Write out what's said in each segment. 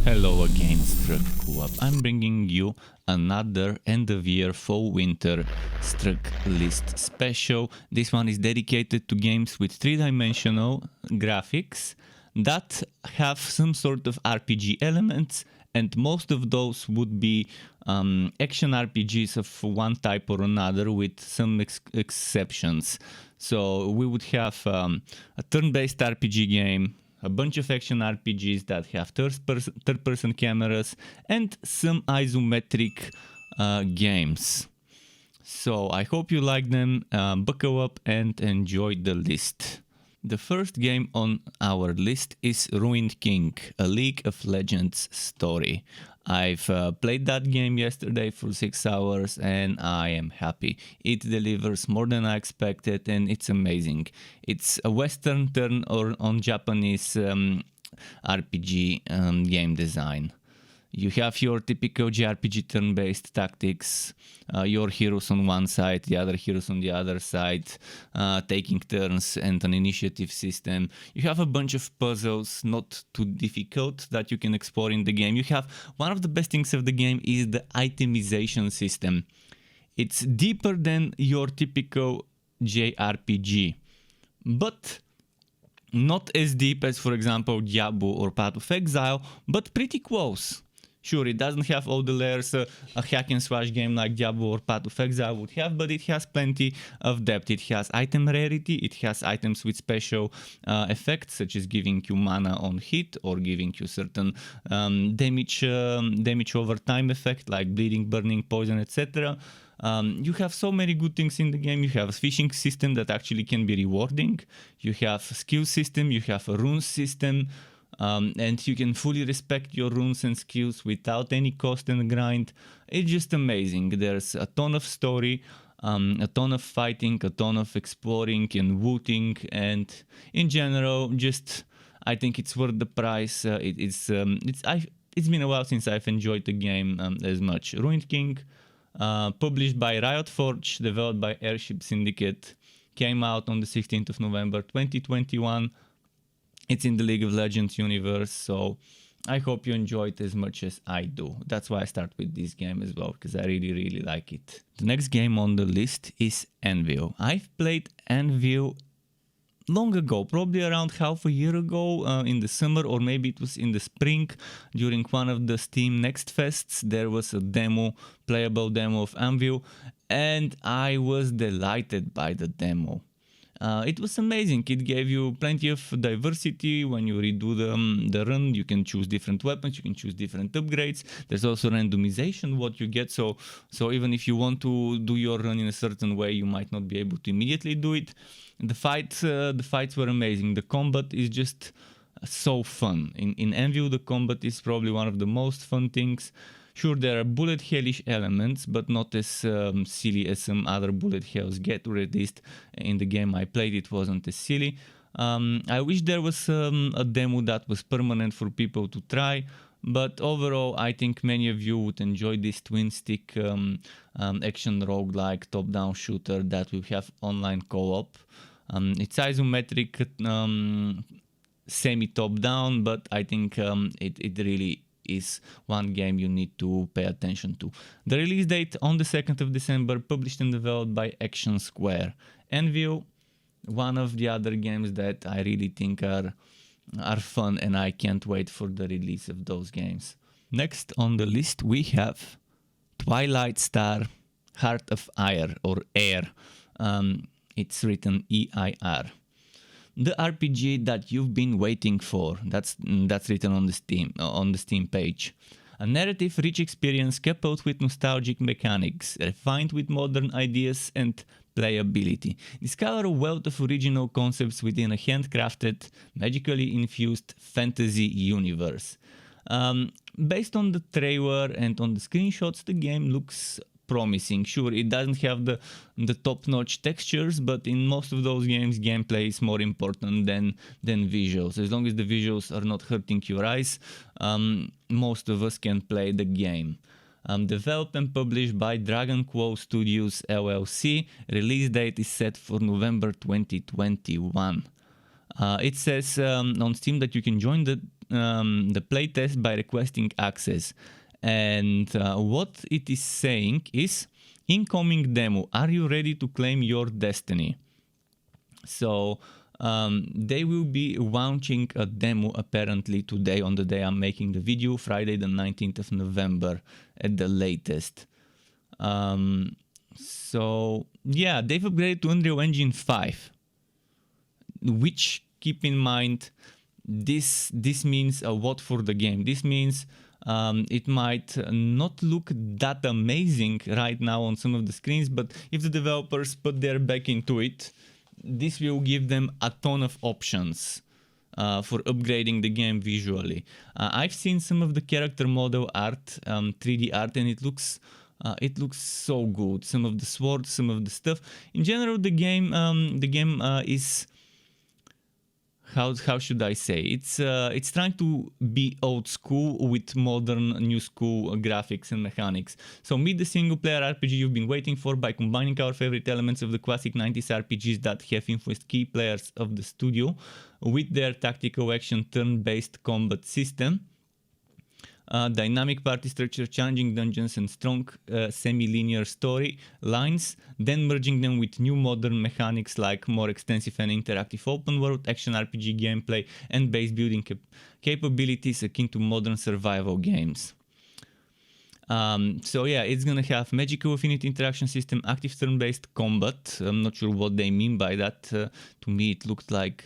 Hello again, Struck Co-op. I'm bringing you another end of year fall winter Struck list special. This one is dedicated to games with three-dimensional graphics that have some sort of RPG elements, and most of those would be action RPGs of one type or another, with some exceptions. So we would have a turn-based RPG game, a bunch of action RPGs that have third-person cameras, and some isometric games. So I hope you like them, buckle up and enjoy the list. The first game on our list is Ruined King, a League of Legends story. I've played that game yesterday for 6 hours and I am happy. It delivers more than I expected and it's amazing. It's a Western turn on Japanese RPG game design. You have your typical jRPG turn-based tactics, your heroes on one side, the other heroes on the other side, taking turns, and an initiative system. You have a bunch of puzzles, not too difficult, that you can explore in the game. You have one of the best things of the game is the itemization system. It's deeper than your typical jRPG, but not as deep as, for example, Diablo or Path of Exile, but pretty close. Sure, it doesn't have all the layers a hack and slash game like Diablo or Path of Exile would have, but it has plenty of depth. It has item rarity, it has items with special effects, such as giving you mana on hit or giving you certain damage over time effect, like bleeding, burning, poison, etc. You have so many good things in the game. You have a fishing system that actually can be rewarding. You have a skill system, you have a rune system. And you can fully respect your runes and skills without any cost and grind. It's just amazing. There's a ton of story, a ton of fighting, a ton of exploring and looting, and in general, just I think it's worth the price. It's been a while since I've enjoyed the game as much. Ruined King, published by Riot Forge, developed by Airship Syndicate, came out on the 16th of November 2021. It's in the League of Legends universe, so I hope you enjoy it as much as I do. That's why I start with this game as well, because I really like it. The next game on the list is ANVIL. I've played ANVIL long ago, probably around half a year ago, in the summer, or maybe it was in the spring, during one of the Steam Next Fests. There was a demo, playable demo of ANVIL, and I was delighted by the demo. It was amazing. It gave you plenty of diversity. When you redo the run, you can choose different weapons, you can choose different upgrades. There's also randomization what you get, so even if you want to do your run in a certain way, you might not be able to immediately do it. The fights were amazing. The combat is just so fun. In ANVIL, the combat is probably one of the most fun things. Sure, there are bullet hellish elements, but not as silly as some other bullet hells get, or at least in the game I played it wasn't as silly. I wish there was a demo that was permanent for people to try, but overall I think many of you would enjoy this twin-stick action roguelike top-down shooter that will have online co-op. It's isometric, semi-top-down, but I think it really is one game you need to pay attention to. The release date on the 2nd of December, published and developed by Action Square. ANVIL, one of the other games that I really think are fun, and I can't wait for the release of those games. Next on the list we have TwilightStar Heart of Eir, or Eir. It's written E-I-R. The RPG that you've been waiting for. That's written on the Steam page. A narrative-rich experience coupled with nostalgic mechanics, refined with modern ideas and playability. Discover a wealth of original concepts within a handcrafted, magically infused fantasy universe. Based on the trailer and on the screenshots, the game looks promising. Sure, it doesn't have the top-notch textures, but in most of those games, gameplay is more important than visuals. As long as the visuals are not hurting your eyes, most of us can play the game. Developed and published by DragonClaw Studios LLC. Release date is set for November 2021. It says on Steam that you can join the the playtest by requesting access. And what it is saying is, incoming demo, are you ready to claim your destiny? So they will be launching a demo apparently today, on the day I'm making the video, Friday the 19th of November at the latest. So yeah, they've upgraded to Unreal Engine 5, which, keep in mind, this means a lot for the game. This means it might not look that amazing right now on some of the screens, but if the developers put their back into it, this will give them a ton of options for upgrading the game visually. I've seen some of the character model art, 3D art, and it looks so good. Some of the swords, some of the stuff. In general, the game is, how should I say? It's trying to be old school with modern new school graphics and mechanics. So meet the single player RPG you've been waiting for by combining our favorite elements of the classic 90s RPGs that have influenced key players of the studio with their tactical action turn-based combat system. Dynamic party structure, challenging dungeons, and strong semi-linear story lines, then merging them with new modern mechanics like more extensive and interactive open world, action RPG gameplay, and base building capabilities akin to modern survival games. So yeah, it's gonna have magical affinity interaction system, active turn-based combat. I'm not sure what they mean by that. To me, it looked like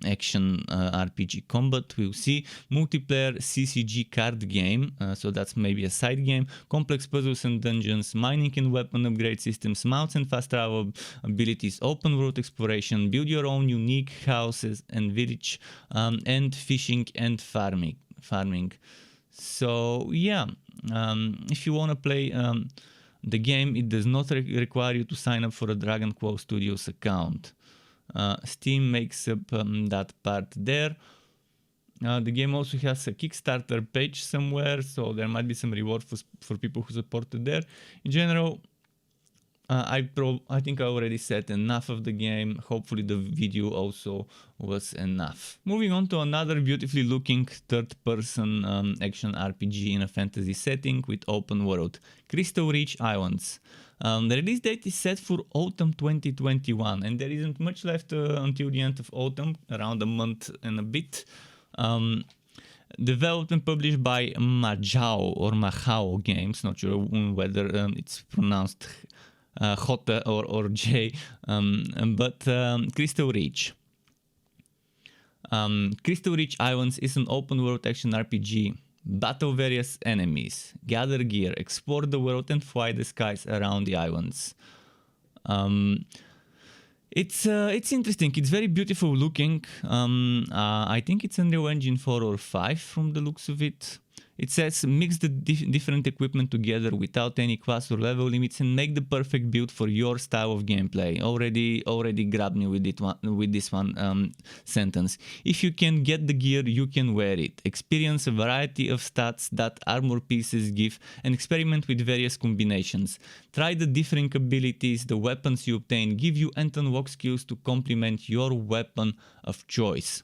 action RPG combat. We'll see. Multiplayer CCG card game, so that's maybe a side game. Complex puzzles and dungeons, mining and weapon upgrade systems, mounts and fast travel abilities, open world exploration, build your own unique houses and village, and fishing and farming. So yeah, if you want to play the game, it does not require you to sign up for a DragonClaw Studios account. Steam makes up that part there. The game also has a Kickstarter page somewhere, so there might be some reward for people who supported there. In general, I think I already said enough of the game. Hopefully the video also was enough. Moving on to another beautifully looking third-person action RPG in a fantasy setting with open world, Crystalreach Islands. The release date is set for autumn 2021, and there isn't much left until the end of autumn, around a month and a bit. Developed and published by Majao or Majao Games, not sure whether it's pronounced J or J, but Crystalreach. Crystalreach Islands is an open world action RPG. Battle various enemies, gather gear, explore the world, and fly the skies around the islands. It's interesting. It's very beautiful looking. I think it's Unreal Engine 4 or 5 from the looks of it. It says mix the different equipment together without any class or level limits and make the perfect build for your style of gameplay. Already grabbed me with this one sentence. If you can get the gear, you can wear it. Experience a variety of stats that armor pieces give and experiment with various combinations. Try the different abilities the weapons you obtain give you and unlock skills to complement your weapon of choice.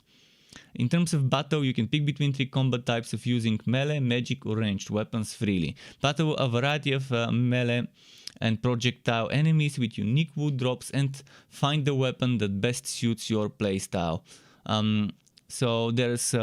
In terms of battle, you can pick between 3 combat types of using melee, magic or ranged weapons freely. Battle a variety of melee and projectile enemies with unique wood drops and find the weapon that best suits your playstyle. So there's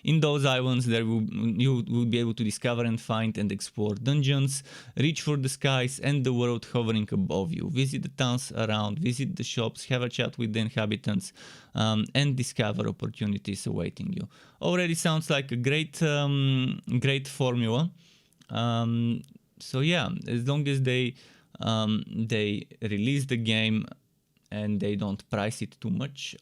in those islands you will be able to discover and find and explore dungeons, reach for the skies and the world hovering above you, visit the towns around, visit the shops, have a chat with the inhabitants, and discover opportunities awaiting you. Already sounds like a great formula. So yeah, as long as they release the game and they don't price it too much,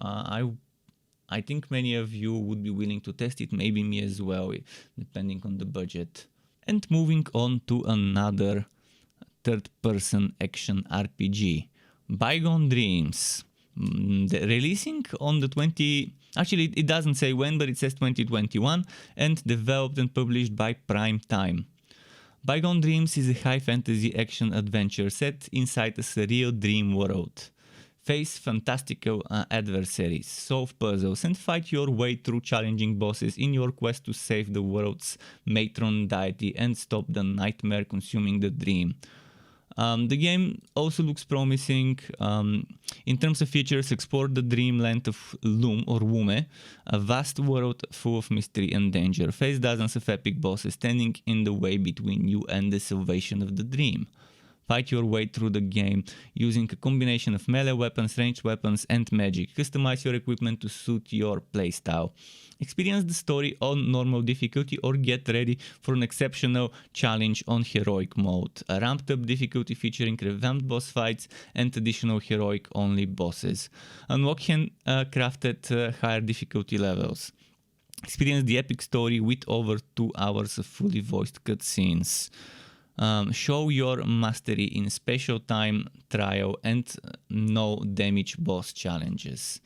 I think many of you would be willing to test it, maybe me as well, depending on the budget. And moving on to another third-person action RPG, Bygone Dreams. Releasing on the actually it doesn't say when, but it says 2021, and developed and published by Prime Time. Bygone Dreams is a high fantasy action adventure set inside a surreal dream world. Face fantastical adversaries, solve puzzles, and fight your way through challenging bosses in your quest to save the world's matron deity and stop the nightmare consuming the dream. The game also looks promising. In terms of features, explore the dreamland of Loom or Wume, a vast world full of mystery and danger. Face dozens of epic bosses standing in the way between you and the salvation of the dream. Fight your way through the game using a combination of melee weapons, ranged weapons, and magic. Customize your equipment to suit your playstyle. Experience the story on normal difficulty or get ready for an exceptional challenge on heroic mode. A ramped up difficulty featuring revamped boss fights and additional heroic only bosses. Unlock handcrafted higher difficulty levels. Experience the epic story with over 2 hours of fully voiced cutscenes. Show your mastery in special time trial and no damage boss challenges.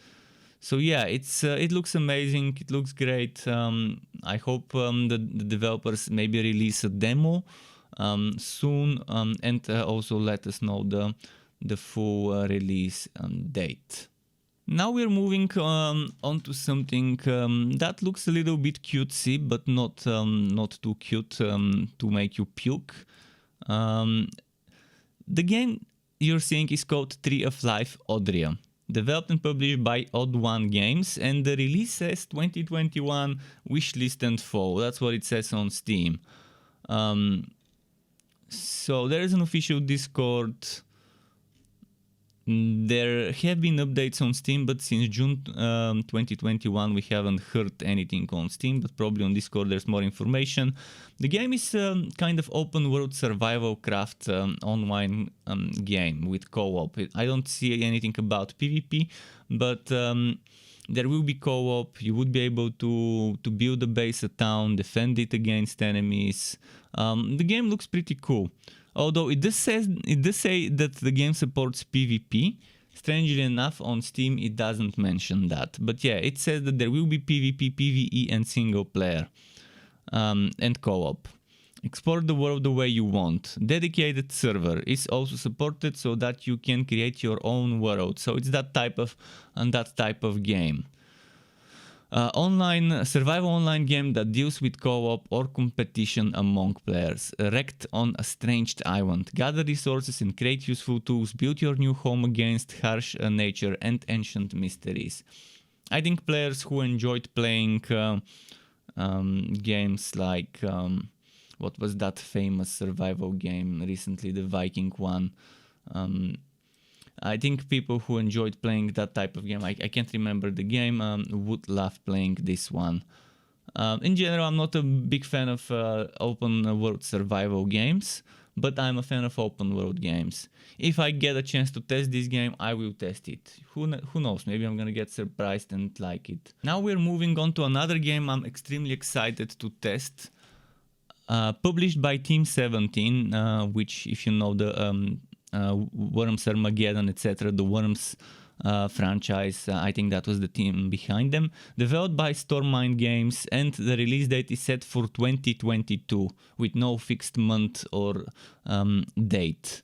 So yeah, it looks amazing. It looks great. I hope the developers maybe release a demo soon and also let us know the full release date. Now we're moving on to something that looks a little bit cutesy, but not too cute to make you puke. The game you're seeing is called Tree of Life Oddria, developed and published by OddOneGames, and the release says 2021 wishlist and fall. That's what it says on Steam. So there is an official Discord. There have been updates on Steam, but since June 2021 we haven't heard anything on Steam, but probably on Discord there's more information. The game is kind of open world survival craft online game with co-op. I don't see anything about PvP, but there will be co-op. You would be able to build a base, a town, defend it against enemies. The game looks pretty cool. Although it does say that the game supports PvP. Strangely enough, on Steam it doesn't mention that. But yeah, it says that there will be PvP, PvE, and single player and co-op. Explore the world the way you want. Dedicated server is also supported so that you can create your own world. So it's that type of game. Survival online game that deals with co-op or competition among players. Wrecked on a strange island. Gather resources and create useful tools. Build your new home against harsh nature and ancient mysteries. I think players who enjoyed playing games like what was that famous survival game recently, the Viking one. I think people who enjoyed playing that type of game, I can't remember the game, would love playing this one. In general, I'm not a big fan of open world survival games, but I'm a fan of open world games. If I get a chance to test this game, I will test it. Who knows, maybe I'm gonna get surprised and like it. Now we're moving on to another game I'm extremely excited to test. Published by Team 17, which, if you know the Worms Armageddon, etc., the Worms franchise, I think that was the team behind them. Developed by Stormmind Games, and the release date is set for 2022 with no fixed month or date.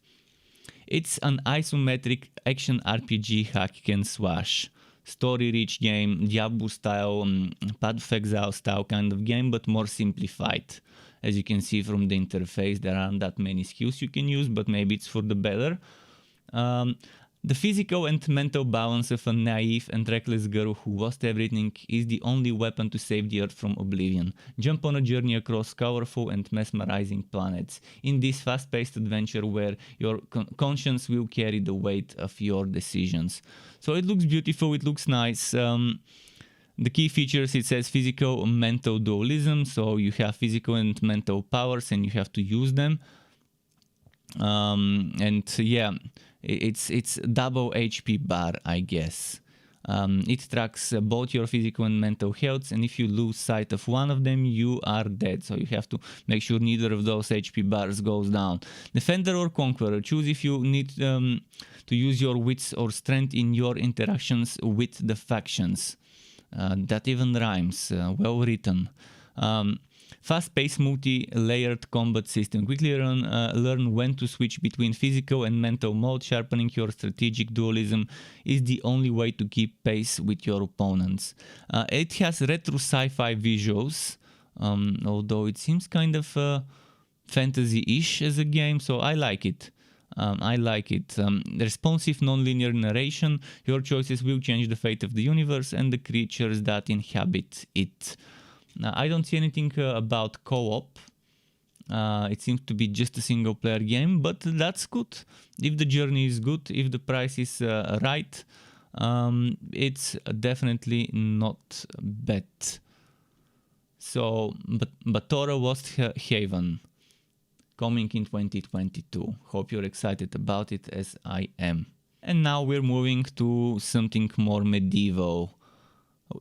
It's an isometric action RPG hack and slash, story-rich game, Diablo style, Path of Exile style kind of game, but more simplified. As you can see from the interface, there aren't that many skills you can use, but maybe it's for the better. The physical and mental balance of a naive and reckless girl who lost everything is the only weapon to save the Earth from oblivion. Jump on a journey across colorful and mesmerizing planets in this fast-paced adventure where your conscience will carry the weight of your decisions. So it looks beautiful, it looks nice. The key features, it says physical and mental dualism, so you have physical and mental powers and you have to use them. And yeah, it's double HP bar, I guess. It tracks both your physical and mental health, and if you lose sight of one of them, you are dead. So you have to make sure neither of those HP bars goes down. Defender or Conqueror, choose if you need to use your wits or strength in your interactions with the factions. That even rhymes, well written. Fast-paced, multi-layered combat system. Quickly learn when to switch between physical and mental mode. Sharpening your strategic dualism is the only way to keep pace with your opponents. It has retro sci-fi visuals, although it seems kind of fantasy-ish as a game, so I like it. Responsive non-linear narration. Your choices will change the fate of the universe and the creatures that inhabit it. Now, I don't see anything about co-op. It seems to be just a single player game, but that's good. If the journey is good, if the price is right, it's definitely not bad. So, Batora Lost Haven, coming in 2022. Hope you're excited about it as I am. And now we're moving to something more medieval.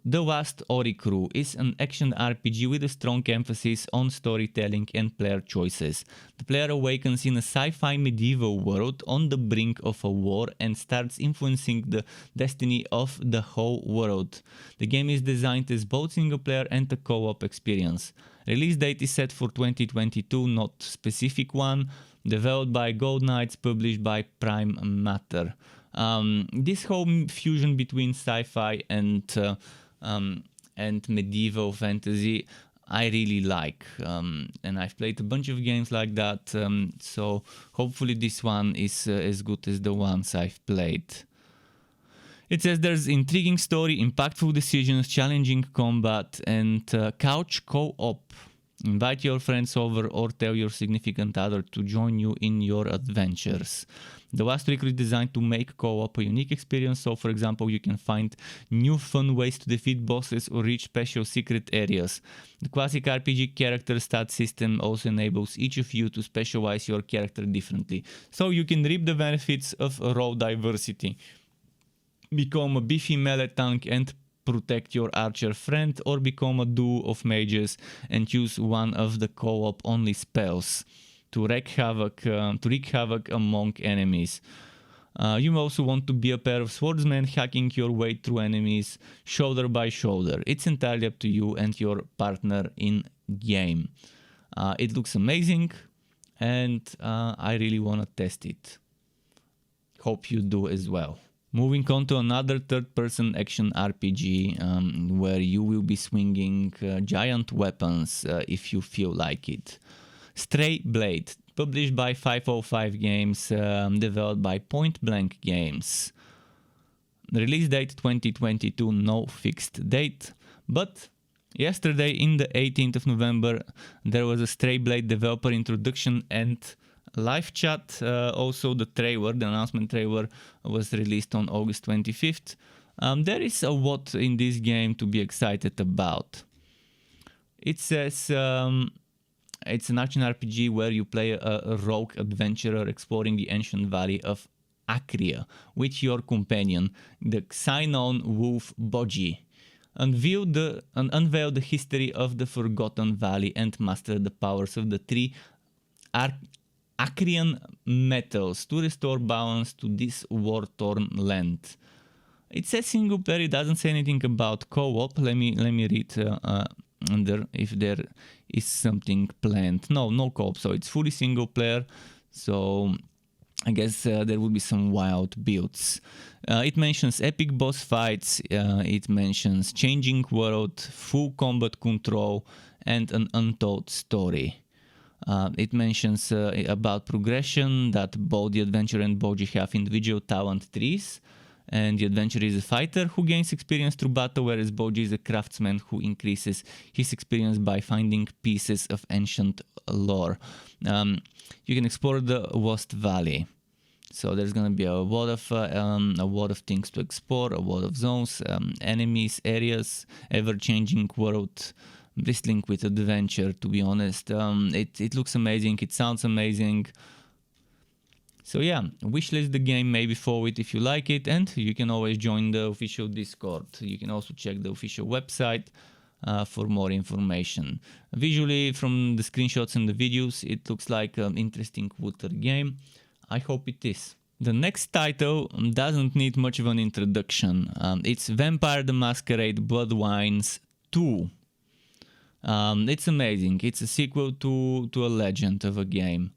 The Vast Oricru is an action RPG with a strong emphasis on storytelling and player choices. The player awakens in a sci-fi medieval world on the brink of a war and starts influencing the destiny of the whole world. The game is designed as both single player and a co-op experience. Release date is set for 2022, not specific one. Developed by Gold Knights, published by Prime Matter. This whole fusion between sci-fi and medieval fantasy I really like, and I've played a bunch of games like that, so hopefully this one is as good as the ones I've played. It says there's intriguing story, impactful decisions, challenging combat, and couch co-op. Invite your friends over or tell your significant other to join you in your adventures. The Vast Oricru is designed to make co-op a unique experience, so for example you can find new fun ways to defeat bosses or reach special secret areas. The classic RPG character stat system also enables each of you to specialize your character differently, so you can reap the benefits of role diversity. Become a beefy melee tank and protect your archer friend, or become a duo of mages and choose one of the co-op only spells to wreak havoc among enemies. You also want to be a pair of swordsmen hacking your way through enemies shoulder by shoulder. It's entirely up to you and your partner in game. It looks amazing, and I really want to test it. Hope you do as well. Moving on to another third-person action RPG where you will be swinging giant weapons if you feel like it. Stray Blade, published by 505 Games, developed by Point Blank Games. Release date 2022, no fixed date, but yesterday in the 18th of November there was a Stray Blade developer introduction and live chat. Also the trailer, the announcement trailer, was released on August 25th. There is a lot in this game to be excited about. It says it's an action RPG where you play a rogue adventurer exploring the ancient valley of Oddria with your companion, the Xynon wolf Boji. Unveil the history of the Forgotten Valley and master the powers of the three Acrian metals to restore balance to this war-torn land. It says single player, it doesn't say anything about co-op. Let me read under if there is something planned. No co-op, so it's fully single player. So I guess there will be some wild builds. It mentions epic boss fights, it mentions changing world, full combat control, and an untold story. It mentions about progression, that both the adventurer and Boji have individual talent trees, and the adventurer is a fighter who gains experience through battle, whereas Boji is a craftsman who increases his experience by finding pieces of ancient lore. You can explore the Lost Valley, so there's gonna be a lot of things to explore, a lot of zones, enemies, areas, ever-changing world, bristling with adventure. To be honest, it looks amazing, it sounds amazing. So yeah, wishlist the game, maybe forward it if you like it, and you can always join the official Discord. You can also check the official website for more information. Visually, from the screenshots and the videos, it looks like an interesting water game. I hope it is. The next title doesn't need much of an introduction. It's Vampire the Masquerade Bloodwines 2. It's amazing. It's a sequel to a legend of a game.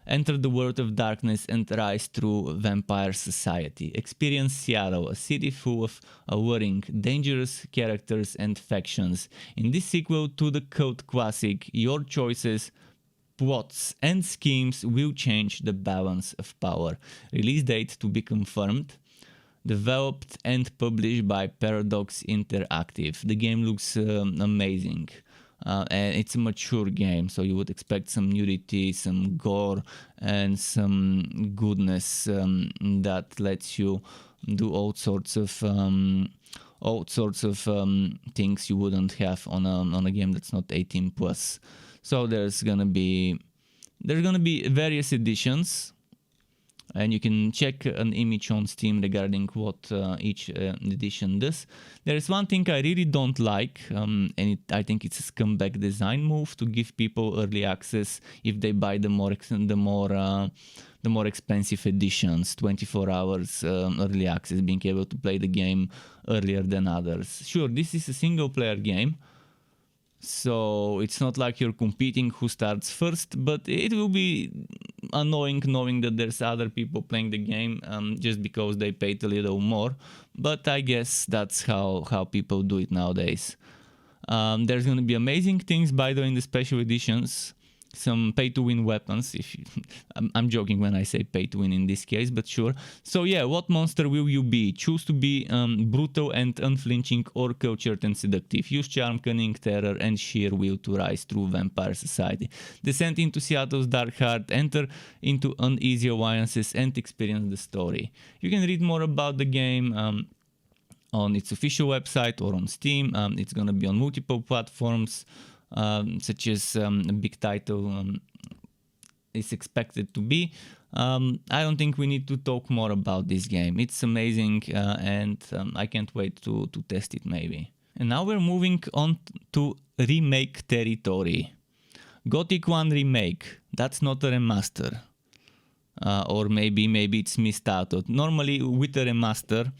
Enter the world of darkness and rise through vampire society. Experience Seattle, a city full of alluring, dangerous characters and factions. In this sequel to the cult classic, your choices, plots and schemes will change the balance of power. Release date to be confirmed. Developed and published by Paradox Interactive. The game looks amazing. And it's a mature game, so you would expect some nudity, some gore, and some goodness that lets you do all sorts of things you wouldn't have on a game that's not 18 plus. So there's gonna be various editions. And you can check an image on Steam regarding what each edition does. There is one thing I really don't like, and I think it's a scumbag design move to give people early access if they buy the more expensive editions, 24 hours early access, being able to play the game earlier than others. Sure, this is a single player game, so it's not like you're competing who starts first, but it will be annoying knowing that there's other people playing the game just because they paid a little more. But I guess that's how people do it nowadays. There's going to be amazing things, by the way, in the special editions. Some pay-to-win weapons. I'm joking when I say pay-to-win in this case, but sure. So yeah, what monster will you be? Choose to be brutal and unflinching, or cultured and seductive. Use charm, cunning, terror, and sheer will to rise through vampire society. Descend into Seattle's dark heart, enter into uneasy alliances, and experience the story. You can read more about the game on its official website or on Steam. It's gonna be on multiple platforms. Such as a big title is expected to be. I don't think we need to talk more about this game. It's amazing and I can't wait to test it maybe. And now we're moving on to remake territory. Gothic 1 remake, that's not a remaster. Or maybe it's missed out. Normally with a remaster,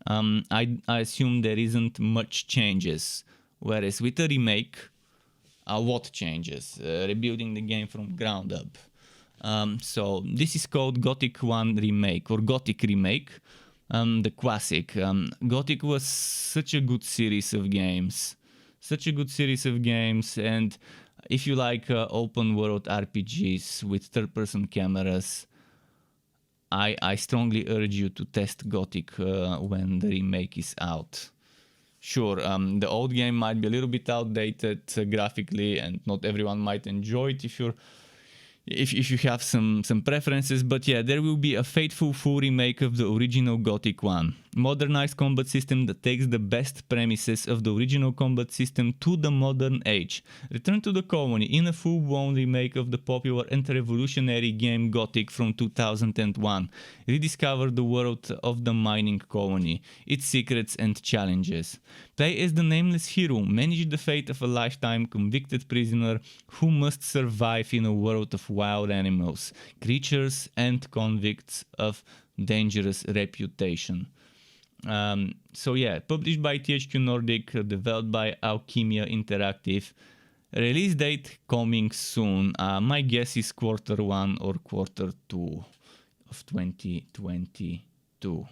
I assume there isn't much changes. Whereas with a remake, what changes? Rebuilding the game from ground up. So this is called Gothic 1 Remake or Gothic Remake. The classic. Gothic was such a good series of games. And if you like open world RPGs with third-person cameras, I strongly urge you to test Gothic when the remake is out. Sure, the old game might be a little bit outdated graphically, and not everyone might enjoy it if you have some preferences, but yeah, there will be a faithful full remake of the original Gothic 1. Modernized combat system that takes the best premises of the original combat system to the modern age. Return to the colony in a full-blown remake of the popular and revolutionary game Gothic from 2001. Rediscover the world of the mining colony, its secrets and challenges. Play as the nameless hero, manage the fate of a lifetime convicted prisoner who must survive in a world of wild animals, creatures and convicts of dangerous reputation. So yeah, published by THQ Nordic, developed by Alchemia Interactive. Release date coming soon. My guess is Q1 or Q2 of 2022.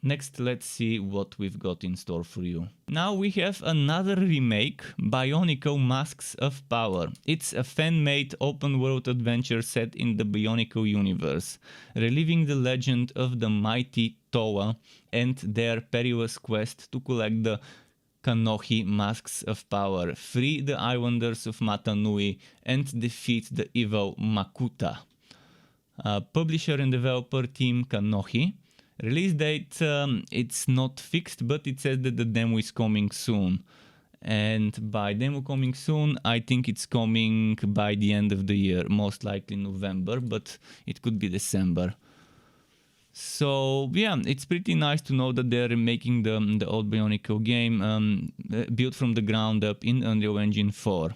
Next, let's see what we've got in store for you. Now we have another remake, Bionicle Masks of Power. It's a fan-made open-world adventure set in the Bionicle universe, reliving the legend of the mighty Toa and their perilous quest to collect the Kanohi Masks of Power, free the islanders of Matanui, and defeat the evil Makuta. Publisher and developer team Kanohi. Release date, it's not fixed, but it says that the demo is coming soon. And by demo coming soon, I think it's coming by the end of the year, most likely November, but it could be December. So yeah, it's pretty nice to know that they're making the old Bionicle game built from the ground up in Unreal Engine 4.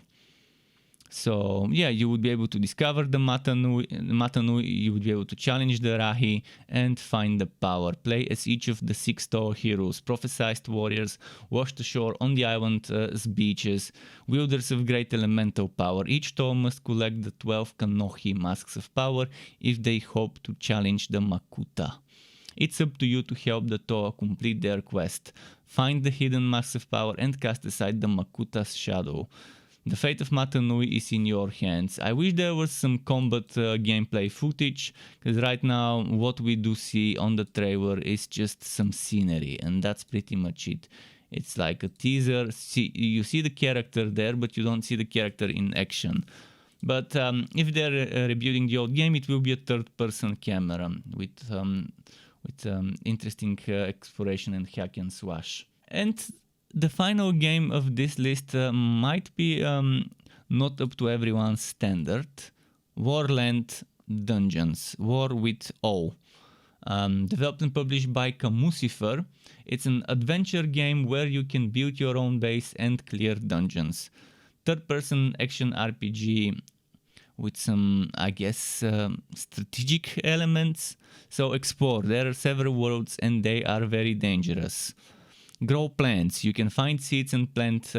So yeah, you would be able to discover the Matanui, you would be able to challenge the Rahi and find the power. Play as each of the 6 Toa heroes, prophesized warriors, washed ashore on the island's beaches, wielders of great elemental power. Each Toa must collect the 12 Kanohi masks of power if they hope to challenge the Makuta. It's up to you to help the Toa complete their quest. Find the hidden masks of power and cast aside the Makuta's shadow. The fate of Matanui is in your hands. I wish there was some combat gameplay footage, because right now what we do see on the trailer is just some scenery, and that's pretty much it. It's like a teaser. You see the character there, but you don't see the character in action. But if they're rebooting the old game, it will be a third-person camera with interesting exploration and hack and slash. And the final game of this list might be not up to everyone's standard. Warland Dungeons, War with O. Developed and published by Camusifer. It's an adventure game where you can build your own base and clear dungeons. Third-person action RPG with some, I guess, strategic elements. So explore. There are several worlds and they are very dangerous. Grow plants. You can find seeds and plant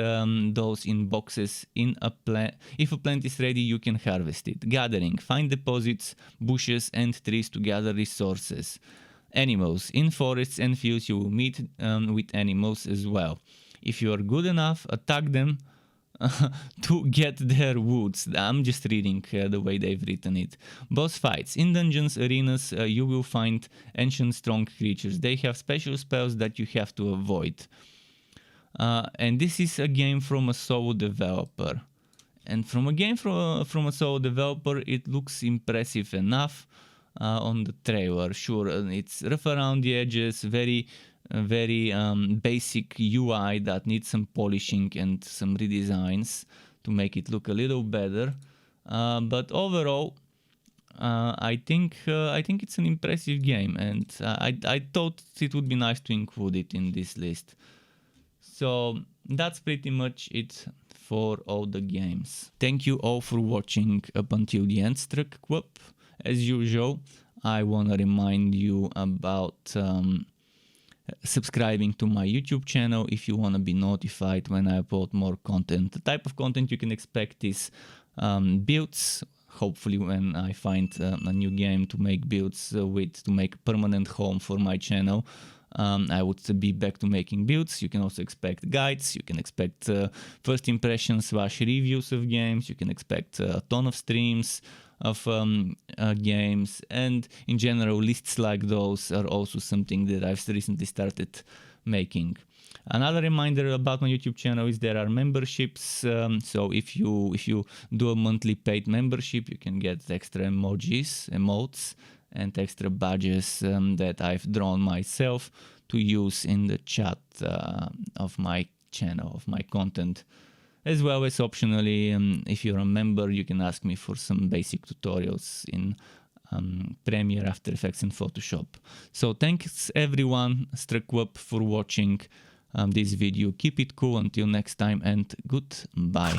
those in boxes. If a plant is ready, you can harvest it. Gathering. Find deposits, bushes and trees to gather resources. Animals. In forests and fields you will meet with animals as well. If you are good enough, attack them to get their woods. I'm just reading the way they've written it. Boss fights. In dungeons, arenas, you will find ancient strong creatures. They have special spells that you have to avoid. And this is a game from a solo developer. And from a game from a solo developer, it looks impressive enough on the trailer. Sure, it's rough around the edges, very basic UI that needs some polishing and some redesigns to make it look a little better. But overall, I think it's an impressive game, and I thought it would be nice to include it in this list. So that's pretty much it for all the games. Thank you all for watching up until the end, Struck. As usual, I want to remind you about subscribing to my YouTube channel if you want to be notified when I upload more content. The type of content you can expect is builds. Hopefully when I find a new game to make builds with, to make a permanent home for my channel, I would be back to making builds. You can also expect guides, you can expect first impressions / reviews of games, you can expect a ton of streams of games, and in general lists like those are also something that I've recently started making. Another reminder about my YouTube channel is there are memberships, so if you do a monthly paid membership, you can get extra emotes and extra badges that I've drawn myself to use in the chat of my channel, of my content. As well as optionally, if you're a member, you can ask me for some basic tutorials in Premiere, After Effects and Photoshop. So thanks everyone, Struck, for watching this video. Keep it cool until next time, and goodbye.